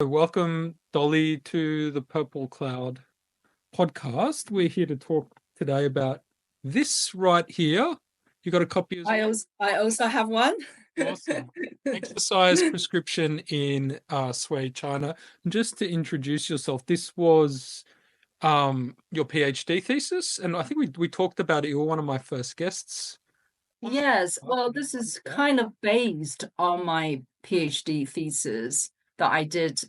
Welcome, Dolly, to the Purple Cloud podcast. We're here to talk today about this right here. You got a copy as well? I also have one. Awesome. Exercise prescription in Sui China. And just to introduce yourself, this was your PhD thesis, and I think we talked about it. You were one of my first guests. Yes, well, this is kind of based on my PhD thesis that I did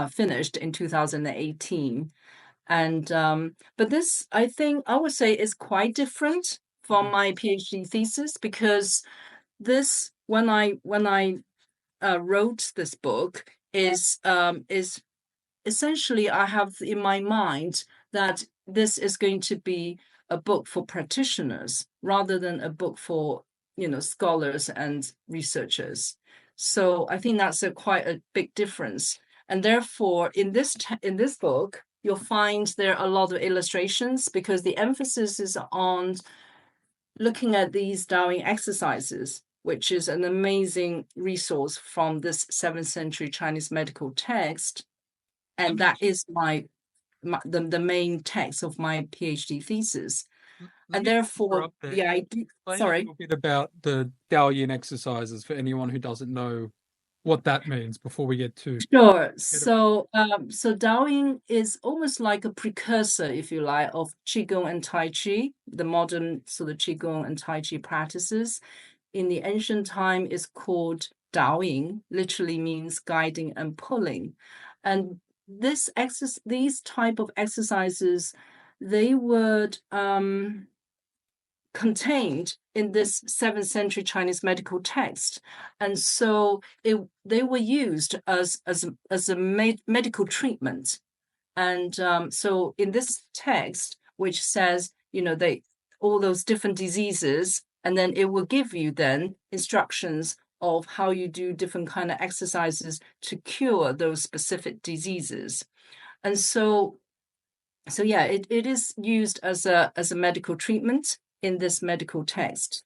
finished in 2018. And but this, I think I would say, is quite different from my PhD thesis, because this, when I wrote this book, is essentially, I have in my mind that this is going to be a book for practitioners rather than a book for scholars and researchers. So I think that's quite a big difference. And therefore, in this book, you'll find there are a lot of illustrations, because the emphasis is on looking at these Daoyin exercises, which is an amazing resource from this 7th century Chinese medical text. And that is the main text of my PhD thesis. And therefore, yeah, I do. Sorry. A little bit about the Daoyin exercises for anyone who doesn't know what that means before we get to. Sure. So Daoyin is almost like a precursor, if you like, of Qigong and Tai Chi, the modern sort of Qigong and Tai Chi practices. In the ancient time, is called Daoyin, literally means guiding and pulling. And these type of exercises, they were contained in this 7th century Chinese medical text, and so they were used as a medical treatment. And so in this text, which says all those different diseases, and then it will give you then instructions of how you do different kind of exercises to cure those specific diseases. And so yeah, it is used as a medical treatment in this medical text.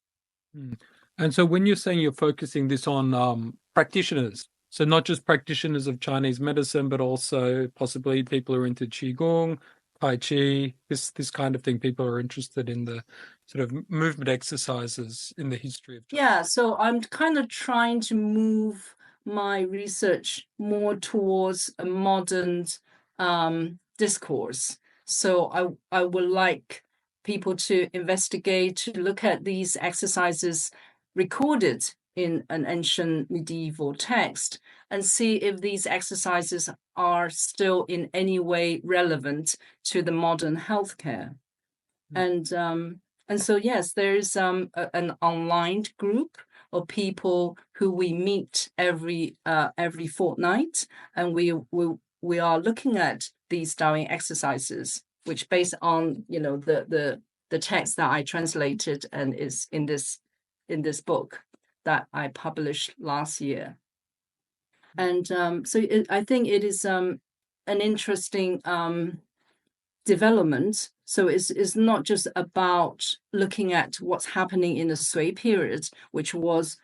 And so when you're saying you're focusing this on practitioners, so not just practitioners of Chinese medicine, but also possibly people who are into Qigong, Tai Chi, this kind of thing, people are interested in the sort of movement exercises in the history of China. Yeah, so I'm kind of trying to move my research more towards a modern discourse. So I would like people to investigate, to look at these exercises recorded in an ancient medieval text, and see if these exercises are still in any way relevant to the modern healthcare. And so, yes, there is an online group of people who we meet every fortnight, and we are looking at these Daoyin exercises, which based on the text that I translated and is in this book that I published last year. And I think it is an interesting development. So it's not just about looking at what's happening in the Sui period, which was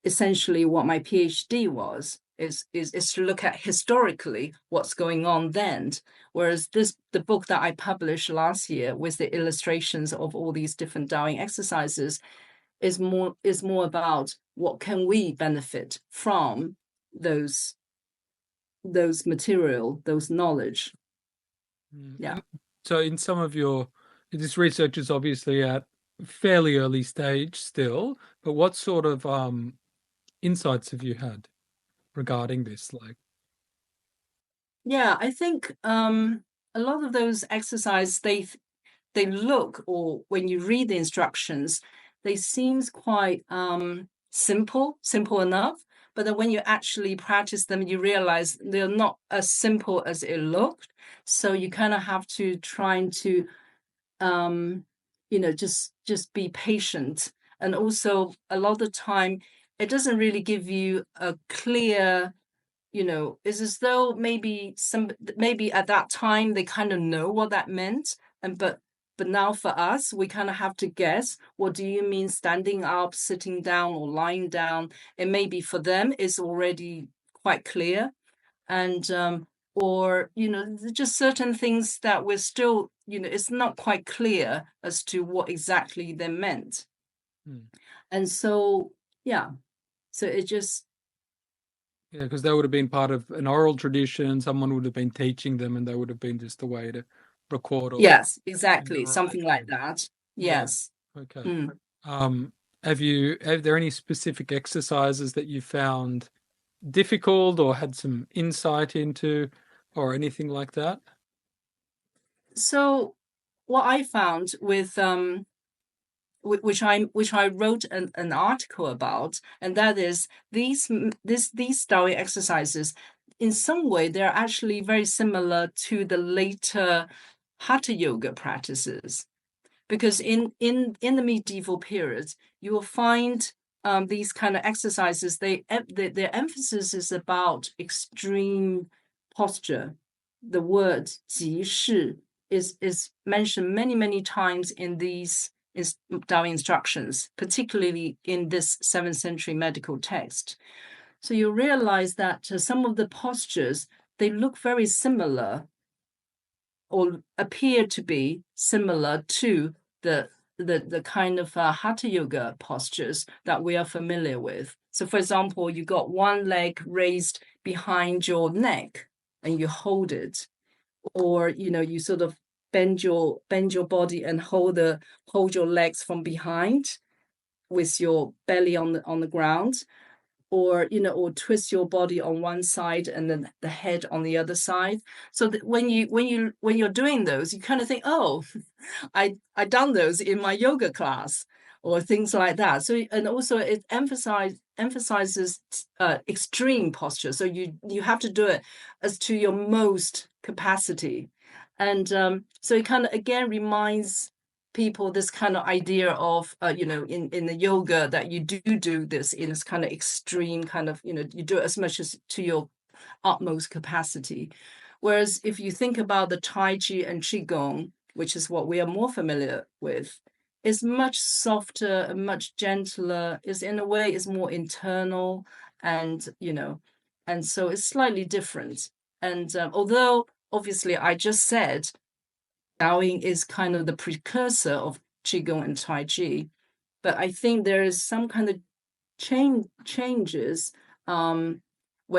essentially what my PhD was, is to look at historically what's going on then. Whereas the book that I published last year with the illustrations of all these different Daoyin exercises is more about what can we benefit from those material, those knowledge. Yeah. So in some of this research is obviously at fairly early stage still, but what sort of insights have you had regarding this? Yeah, I think a lot of those exercises, they look, or when you read the instructions, they seems quite simple enough. But then when you actually practice them, you realize they're not as simple as it looked. So you kind of have to try to, just be patient. And also, a lot of the time, it doesn't really give you a clear, it's as though maybe at that time they kind of know what that meant, but But now for us, we kind of have to guess, what do you mean standing up, sitting down, or lying down? And maybe for them, it's already quite clear. And or just certain things that we're still, it's not quite clear as to what exactly they meant. And so so it just because that would have been part of an oral tradition. Someone would have been teaching them, and they would have been just a way to record or yes, exactly, something like that. Yes. Okay. Have there any specific exercises that you found difficult or had some insight into, or anything like that? So what I found with which I wrote an article about, and that is these Daoyin exercises, in some way they're actually very similar to the later Hatha yoga practices, because in the medieval period you will find these kind of exercises. Their emphasis is about extreme posture. The word 即是 is mentioned many times in these Dao instructions, particularly in this 7th century medical text. So you realize that some of the postures, they look very similar or appear to be similar to the kind of Hatha yoga postures that we are familiar with. So for example, you got one leg raised behind your neck and you hold it, or you sort of bend your body and hold your legs from behind with your belly on the ground, or or twist your body on one side and then the head on the other side. So that when you're doing those, you kind of think, oh, I done those in my yoga class, or things like that. So, and also it emphasizes extreme posture. So you have to do it as to your most capacity. And so it kind of again reminds people this kind of idea of in the yoga, that you do this in this kind of extreme kind of, you do it as much as to your utmost capacity. Whereas if you think about the Tai Chi and Qigong, which is what we are more familiar with, is much softer and much gentler, is in a way is more internal, and and so it's slightly different. And although obviously I just said Daoyin is kind of the precursor of Qigong and Tai Chi, but I think there is some kind of changes when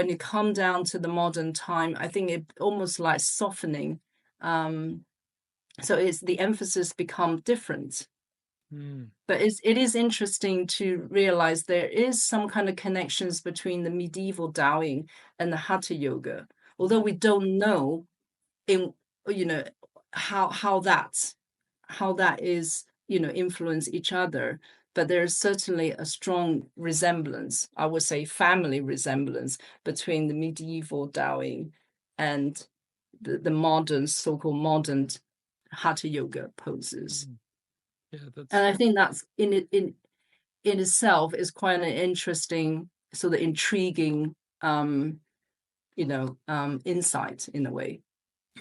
you come down to the modern time. I think it almost like softening. So it's the emphasis become different. But it is interesting to realize there is some kind of connections between the medieval Daoyin and the Hatha yoga, although we don't know in how that is influence each other. But there's certainly a strong resemblance, I would say family resemblance, between the medieval Daoyin and the modern, so-called modern Hatha yoga poses. And I think that's in itself is quite an interesting, sort of intriguing insight in a way.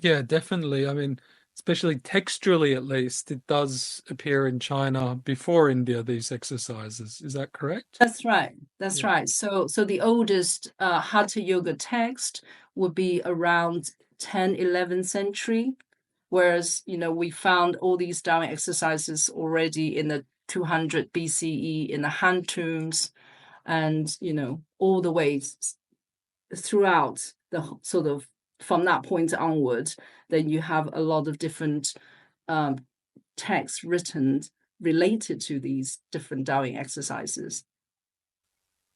Yeah, definitely. I mean, especially textually, at least, it does appear in China before India, these exercises. Is that correct? That's right. That's right. So the oldest Hatha yoga text would be around 10, 11th century, whereas, we found all these Daoyin exercises already in the 200 BCE in the Han tombs, and, all the way throughout the sort of, from that point onward, then you have a lot of different texts written related to these different Daoyin exercises.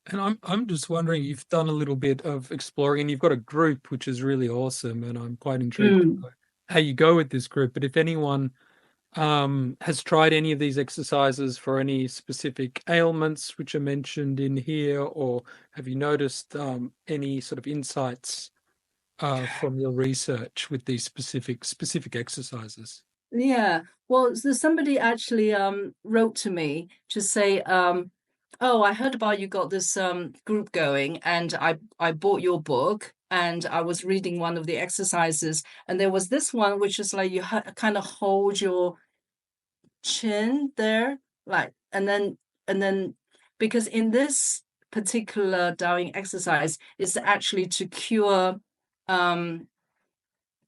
And I'm just wondering, you've done a little bit of exploring, and you've got a group which is really awesome, and I'm quite intrigued to know how you go with this group. But if anyone has tried any of these exercises for any specific ailments which are mentioned in here, or have you noticed any sort of insights from your research with these specific exercises? Yeah, well, so somebody actually wrote to me to say, oh, I heard about you got this group going, and I bought your book, and I was reading one of the exercises, and there was this one which is like you kind of hold your chin there, like, and then because in this particular Daoyin exercise is actually um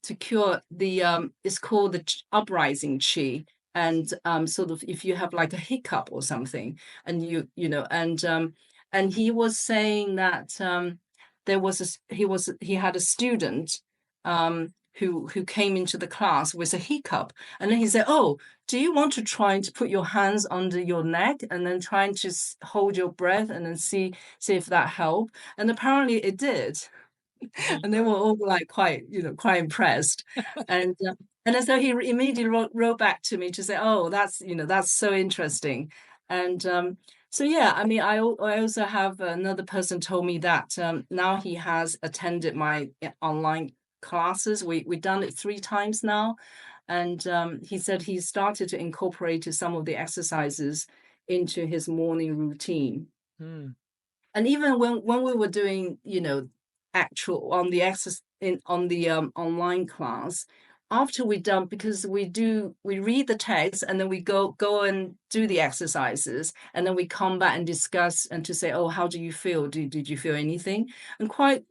to cure the it's called the uprising chi, and sort of if you have like a hiccup or something, and and he was saying that there was he had a student who came into the class with a hiccup, and then he said, oh, do you want to try to put your hands under your neck and then trying to hold your breath and then see if that helped, and apparently it did. And they were all like quite impressed, and uh, and then so he immediately wrote back to me to say, oh, that's so interesting. And so yeah, I mean, I also have another person told me that now he has attended my online classes. We done it 3 times now, and he said he started to incorporate some of the exercises into his morning routine. Mm. And even when we were doing actual on the access in on the online class, after we done, because we read the text and then we go and do the exercises, and then we come back and discuss and to say, oh, how do you feel, did you feel anything? And quite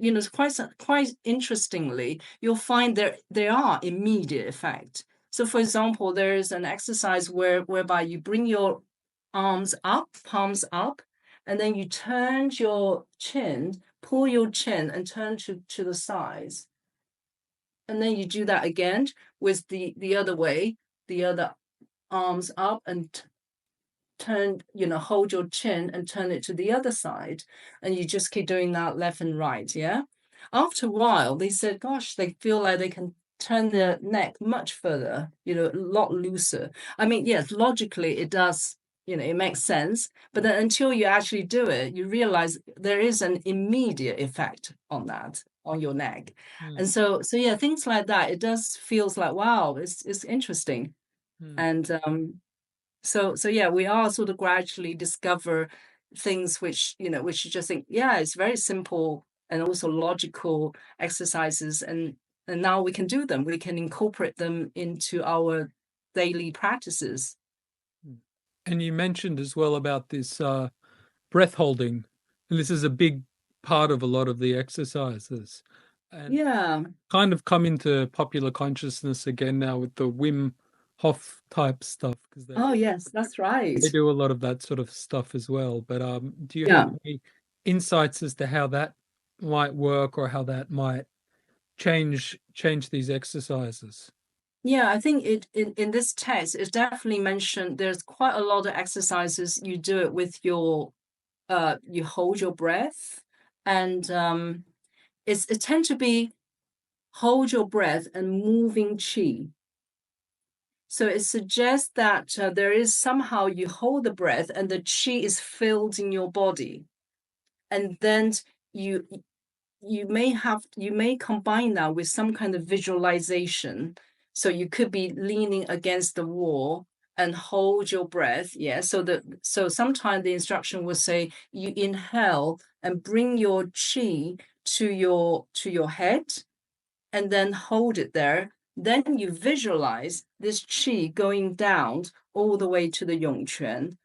interestingly, you'll find there are immediate effect. So for example, there is an exercise whereby you bring your arms up, palms up, and then you turn your chin, pull your chin and turn to the sides. And then you do that again with the other way, the other arms up and turn, hold your chin and turn it to the other side. And you just keep doing that left and right. Yeah. After a while, they said, gosh, they feel like they can turn their neck much further, a lot looser. I mean, yes, logically it does, it makes sense. But then until you actually do it, you realize there is an immediate effect on that, on your neck. Mm. And so yeah, things like that, it does feels like, wow, it's interesting. Mm. And so yeah, we are sort of gradually discover things which you just think, yeah, it's very simple and also logical exercises, and now we can do them. We can incorporate them into our daily practices. And you mentioned as well about this breath holding, and this is a big part of a lot of the exercises, and Yeah. kind of come into popular consciousness again now with the Wim Hof type stuff, because Oh, yes, that's right. they do a lot of that sort of stuff as well. But do you have Yeah. any insights as to how that might work or how that might change these exercises? Yeah, I think in this text, it's definitely mentioned there's quite a lot of exercises you do it with you hold your breath, and it tend to be hold your breath and moving chi. So it suggests that there is somehow you hold the breath and the chi is filled in your body. And then you you may combine that with some kind of visualization. So you could be leaning against the wall and hold your breath. Yeah. So sometimes the instruction will say you inhale and bring your chi to your head and then hold it there. Then you visualize this chi going down all the way to the Yongquan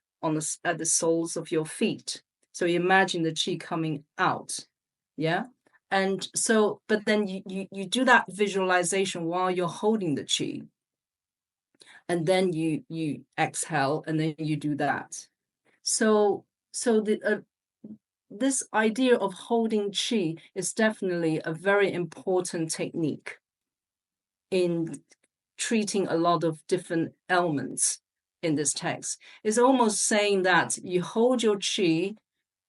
at the soles of your feet. So you imagine the chi coming out. Yeah. And so, but then you do that visualization while you're holding the chi. And then you exhale and then you do that. So this idea of holding chi is definitely a very important technique in treating a lot of different ailments in this text. It's almost saying that you hold your chi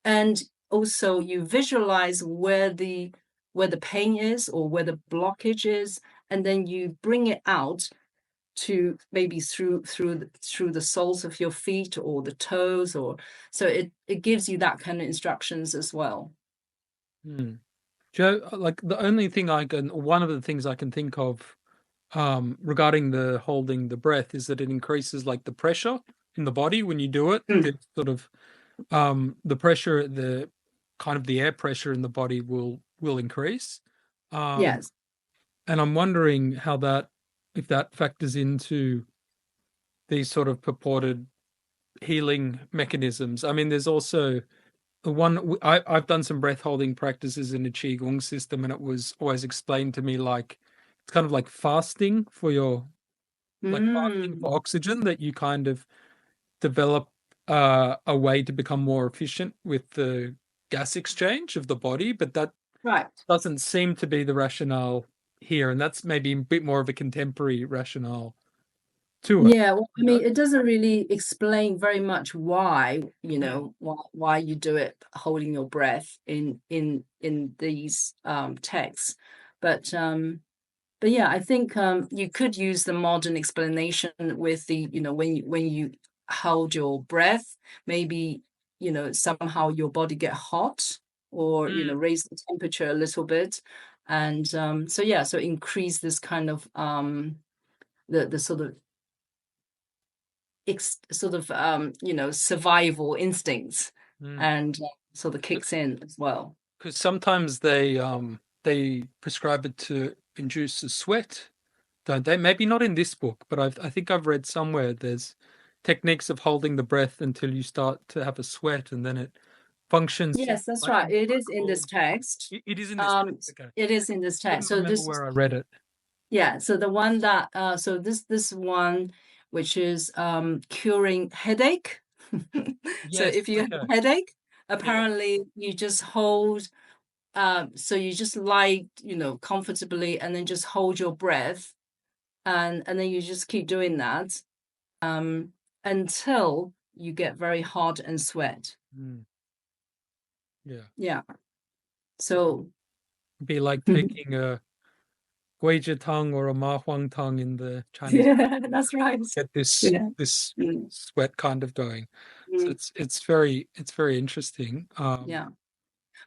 and also you visualize where the pain is or where the blockage is, and then you bring it out to maybe through the soles of your feet or the toes, or so it gives you that kind of instructions as well. Hmm. Joe, like the only thing one of the things I can think of regarding the holding the breath is that it increases like the pressure in the body when you do it. Mm. It's sort of the pressure, the kind of the air pressure in the body will increase. Um, Yes. and I'm wondering how that, if that factors into these sort of purported healing mechanisms. I mean, there's also the one I've done some breath holding practices in a Qigong system, and it was always explained to me like it's kind of like fasting for your like fasting Mm, for oxygen, that you kind of develop a way to become more efficient with the gas exchange of the body, but that right. doesn't seem to be the rationale here, and that's maybe a bit more of a contemporary rationale to it. Yeah, well, I You know? mean, it doesn't really explain very much why, Mm, why you do it holding your breath in these texts. But but yeah, I think you could use the modern explanation with the, when you hold your breath, maybe, somehow your body get hot or, mm, raise the temperature a little bit. And so yeah, so increase this kind of the sort of survival instincts mm. and sort of kicks in as well. Because sometimes they prescribe it to induce a sweat, don't they? Maybe not in this book, but I think I've read somewhere there's techniques of holding the breath until you start to have a sweat, and then it functions Yes, that's like right. more It like is a in this calm. text. It is in this text. Okay. It is in this text. Couldn't So remember this where is, I read it. yeah, so the one that so this one which is curing headache. So Yes. if you have Okay. a headache, Yeah. apparently you just hold so you just lie, comfortably and then just hold your breath and then you just keep doing that until you get very hot and sweat. Mm, yeah. Yeah. So Be like taking a Guizhi tongue or a Ma Huang tongue in the Chinese, yeah, that's right. get this Yeah. this Mm, sweat kind of going. So mm, it's very interesting. yeah.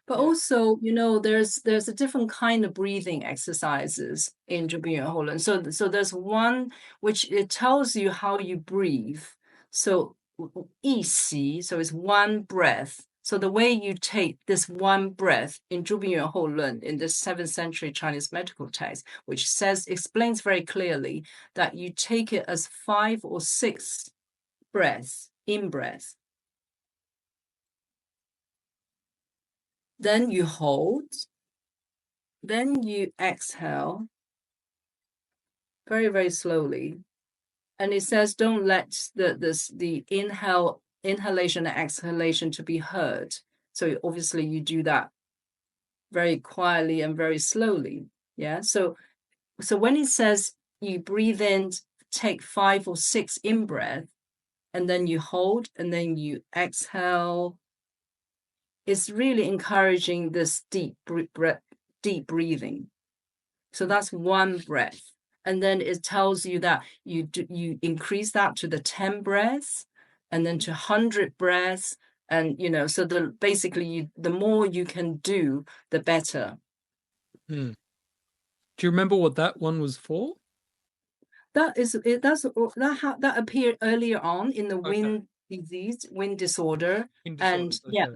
But Yeah. also, there's a different kind of breathing exercises in Zhubi Holland. So there's one which it tells you how you breathe. So 一吸, so it's one breath. So the way you take this one breath in Zhubi Holland in the 7th century Chinese medical text, which explains very clearly that you take it as 5 or 6 breaths, in breath. Then you hold, then you exhale very, very slowly. And it says don't let the inhalation and exhalation to be heard. So obviously you do that very quietly and very slowly. Yeah. So when it says you breathe in, take 5 or 6 in breath, and then you hold and then you exhale, it's really encouraging this deep breathing. So that's one breath. And then it tells you that you increase that to the 10 breaths and then to 100 breaths. And, so basically the more you can do, the better. Hmm. Do you remember what that one was for? That appeared earlier on in the Okay. wind disorder. In And disorders. yeah,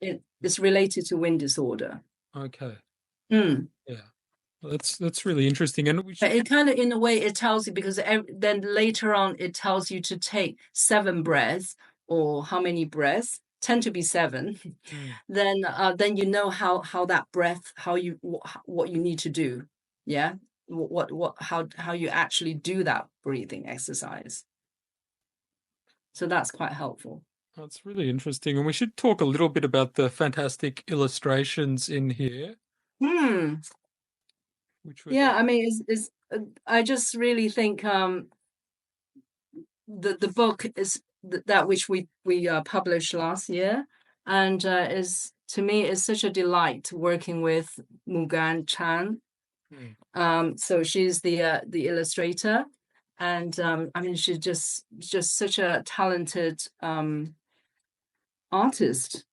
Okay. it's related to wind disorder. Okay. Mm. Yeah. Well, that's really interesting, and we But should. it kind of, in a way, it tells you because then later on it tells you to take 7 breaths or how many breaths tend to be 7. Hmm. Then you know how that breath what you need to do. Yeah, what how you actually do that breathing exercise. So that's quite helpful. That's really interesting, and we should talk a little bit about the fantastic illustrations in here, Hmm. which were Yeah, there. I mean, I just really think the book is that which we published last year, and is to me is such a delight working with Mugan Chan. Hmm. So she's the illustrator, and I mean she's just such a talented artist,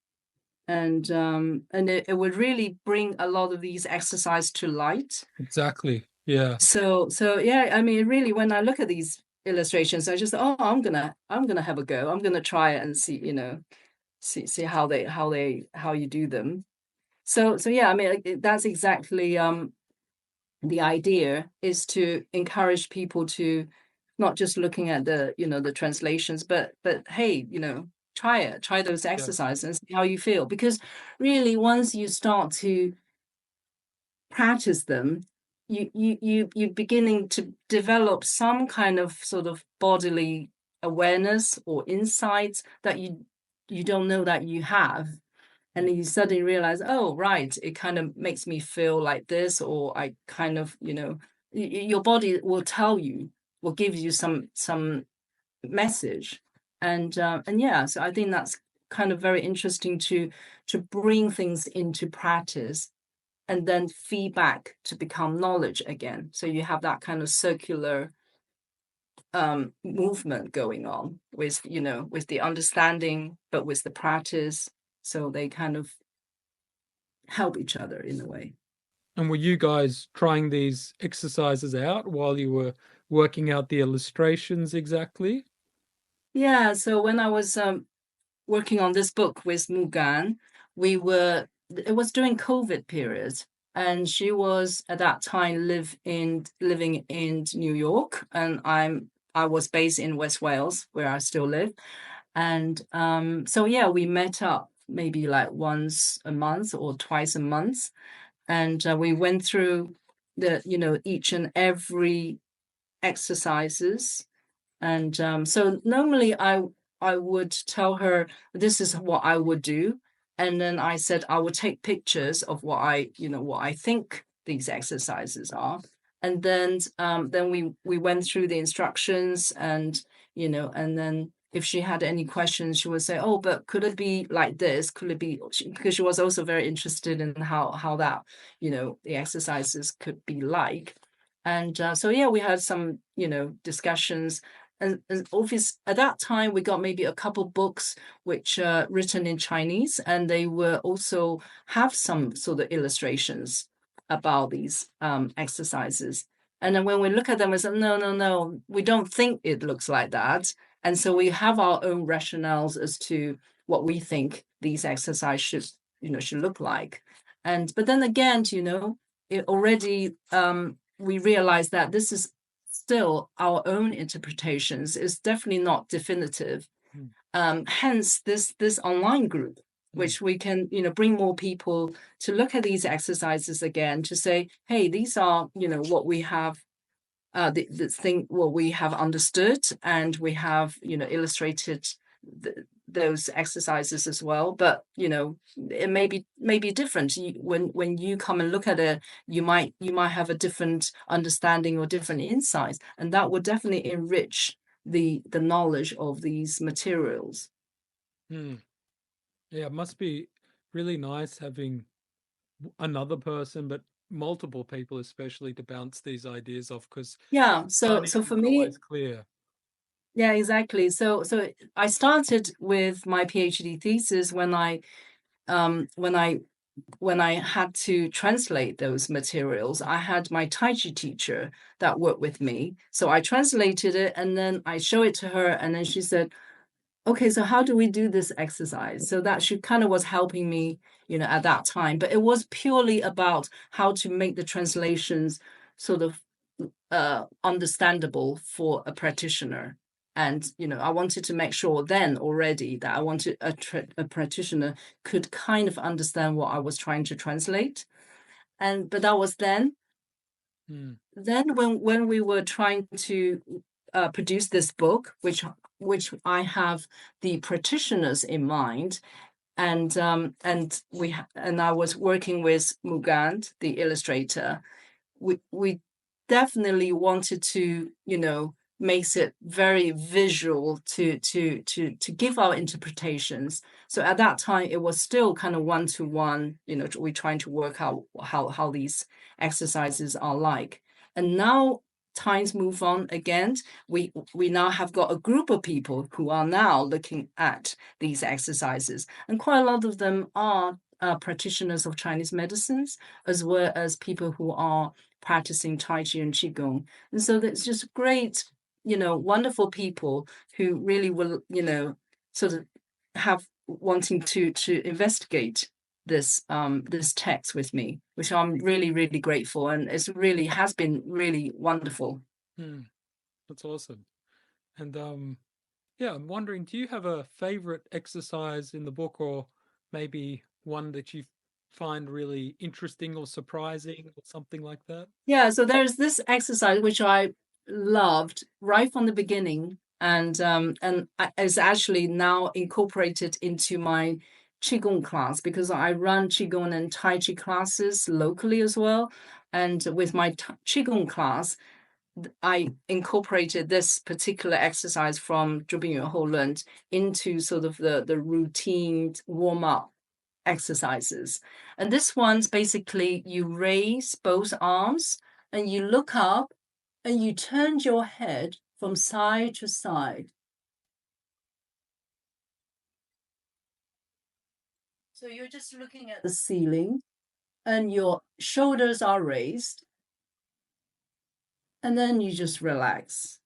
and it would really bring a lot of these exercises to light. Exactly. Yeah. So yeah, I mean, really, when I look at these illustrations, I just I'm gonna have a go. I'm gonna try it and see, see how you do them. So yeah, I mean, that's exactly the idea is to encourage people to not just looking at the, the translations, but hey, try those Yeah. exercises and see how you feel. Because really, once you start to practice them, you're beginning to develop some kind of sort of bodily awareness or insights that you don't know that you have. And then you suddenly realize, oh, right, it kind of makes me feel like this, or I kind of, your body will tell you, will give you some message. And yeah, so I think that's kind of very interesting to bring things into practice and then feedback to become knowledge again. So you have that kind of circular movement going on with, with the understanding, but with the practice. So they kind of help each other in a way. And were you guys trying these exercises out while you were working out the illustrations exactly? Yeah. So when I was working on this book with Mugan, it was during COVID period. And she was at that time living in New York, and I was based in West Wales, where I still live. And so yeah, we met up maybe like once a month or twice a month, and we went through each and every exercises. And so normally I would tell her this is what I would do, and then I said I would take pictures of what I think these exercises are, and then we went through the instructions, and and then if she had any questions, she would say, oh, but could it be like this? Could it be, because she was also very interested in how that the exercises could be like. And so yeah, we had some discussions, and obvious at that time we got maybe a couple books which are written in Chinese, and they were also have some sort of illustrations about these exercises. And then when we look at them, we say, no, we don't think it looks like that. And so we have our own rationales as to what we think these exercises should look like. And but then again, it already we realize that this is still our own interpretations. Is definitely not definitive. Hence this online group, which we can bring more people to look at these exercises again, to say, hey, these are what we have the thing what we have understood, and we have illustrated those exercises as well. But it may be different. When you come and look at it, you might have a different understanding or different insights, and that would definitely enrich the knowledge of these materials. Yeah, it must be really nice having another person, but multiple people especially, to bounce these ideas off, because Yeah, Chinese so for isn't me, always clear. yeah, exactly. So I started with my PhD thesis when I when I had to translate those materials. I had my Tai Chi teacher that worked with me. So I translated it, and then I show it to her, and then she said, okay, so how do we do this exercise? So that she kind of was helping me, at that time. But it was purely about how to make the translations sort of understandable for a practitioner. And I wanted to make sure then already that I wanted a practitioner could kind of understand what I was trying to translate. And but that was then. Then when we were trying to produce this book, which I have the practitioners in mind, and I was working with Mugan, the illustrator. We definitely wanted to makes it very visual to give our interpretations. So at that time it was still kind of one-to-one. We're trying to work out how these exercises are like. And now times move on again. We now have got a group of people who are now looking at these exercises, and quite a lot of them are practitioners of Chinese medicines, as well as people who are practicing Tai Chi and Qigong. And so it's just great, wonderful people who really will, sort of have wanting to investigate this text with me, which I'm really, really grateful. And it's really has been really wonderful. That's awesome. And yeah, I'm wondering, do you have a favorite exercise in the book, or maybe one that you find really interesting or surprising or something like that? Yeah, so there's this exercise which I loved right from the beginning, it's actually now incorporated into my Qigong class because I run Qigong and Tai Chi classes locally as well. And with my Qigong class, I incorporated this particular exercise from 朱炳元后论 into sort of the routine warm up exercises. And this one's basically you raise both arms and you look up and you turn your head from side to side. So you're just looking at the ceiling and your shoulders are raised. And then you just relax.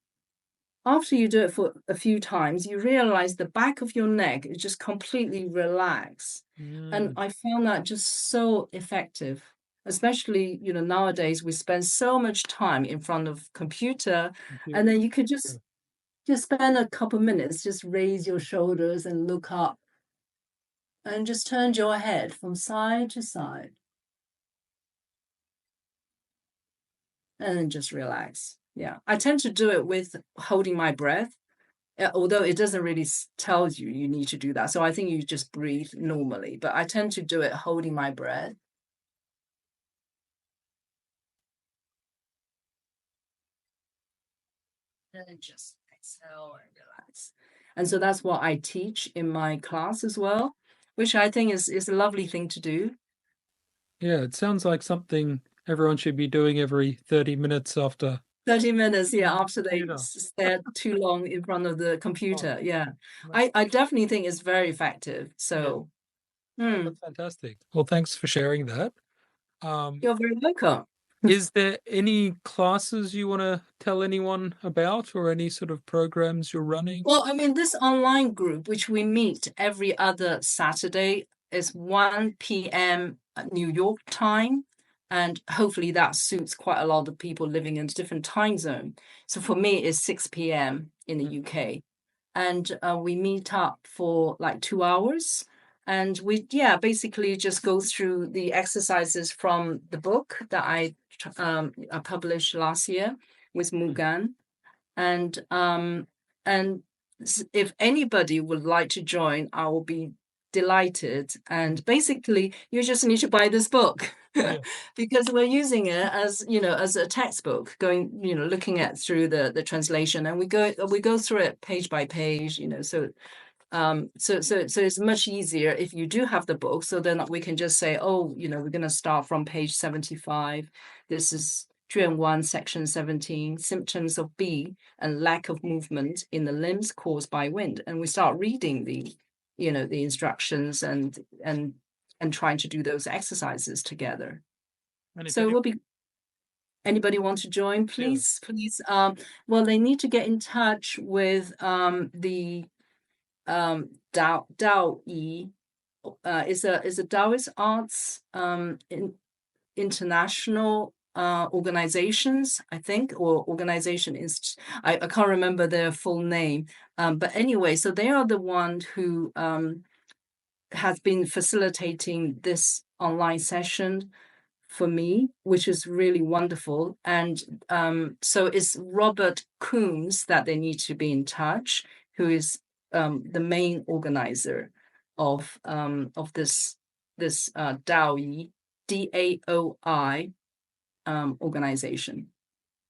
After you do it for a few times, you realize the back of your neck is just completely relaxed. And I found that just so effective, especially, nowadays we spend so much time in front of computer, and then you could just spend a couple minutes, just raise your shoulders and look up and just turn your head from side to side and then just relax. Yeah. I tend to do it with holding my breath. Although it doesn't really tell you need to do that. So I think you just breathe normally, but I tend to do it holding my breath. And then just exhale and relax. And so that's what I teach in my class as well, which I think is a lovely thing to do. Yeah, it sounds like something everyone should be doing every 30 minutes after. 30 minutes, yeah, after they Computer. stare too long in front of the Oh, computer. Yeah. that's, I definitely think it's very effective. So that's fantastic. Well, thanks for sharing that. Um, you're very welcome. is there any classes you want to tell anyone about, or any sort of programs you're running? Well, I mean, this online group, which we meet every other Saturday, is 1 p.m. New York time. And hopefully that suits quite a lot of people living in a different time zone. So for me, it's 6 p.m. in the UK. And we meet up for like 2 hours. And we, basically just go through the exercises from the book that I published last year with Mugan. And if anybody would like to join, I will be delighted. And basically, you just need to buy this book because we're using it as a textbook, going looking at through the translation, and we go through it page by page. So it's much easier if you do have the book. So then we can just say, oh, we're going to start from page 75. This is Yuan, section 17, symptoms of B and lack of movement in the limbs caused by wind. And we start reading the instructions and trying to do those exercises together. So it will be. Anybody want to join? Please. Well, they need to get in touch with the Daoyin is a Taoist arts international organizations, I think, or organization is I can't remember their full name. But anyway, so they are the one who has been facilitating this online session for me, which is really wonderful. And so it's Robert Coons that they need to be in touch, who is the main organizer of this Daoyi, DAOI organization.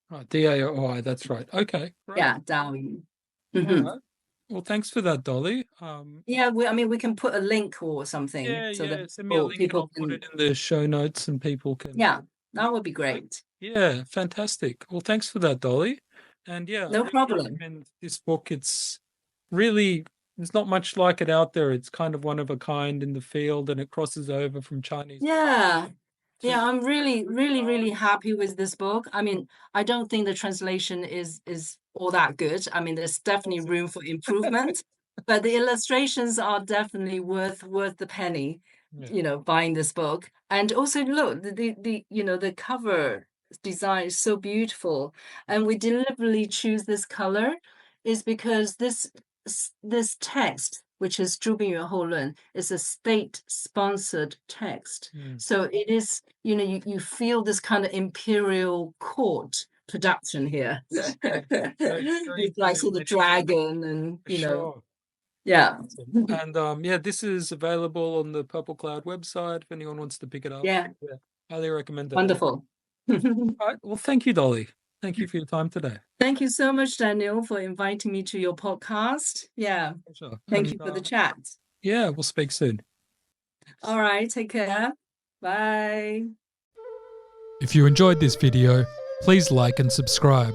Oh, DAOI, that's right. Okay, great. Yeah, Daoyin. All right. Well, thanks for that, Dolly. Yeah, we can put a link or something so that send me a link and people I'll put can. it in the show notes and people can. Yeah, that would be great. Yeah, fantastic. Well, thanks for that, Dolly. And yeah, No I problem. recommend this book. It's really, there's not much like it out there. It's kind of one of a kind in the field, and it crosses over from Chinese. Yeah. Yeah, I'm really, really, really happy with this book. I mean, I don't think the translation is all that good. I mean, there's definitely room for improvement, but the illustrations are definitely worth the penny, buying this book. And also look, the cover design is so beautiful. And we deliberately choose this color is because this text, which is 朱宾元后论, is a state-sponsored text. So it is, you feel this kind of imperial court production here. With like sort of dragon and, Sure. Yeah. And this is available on the Purple Cloud website if anyone wants to pick it up. Yeah. Highly recommend it. Wonderful. All right. Well, thank you, Dolly. Thank you for your time today. Thank you so much, Daniel, for inviting me to your podcast. Yeah. Sure. Thank you for the chat. Yeah, we'll speak soon. All right. Take care. Bye. If you enjoyed this video, please like and subscribe.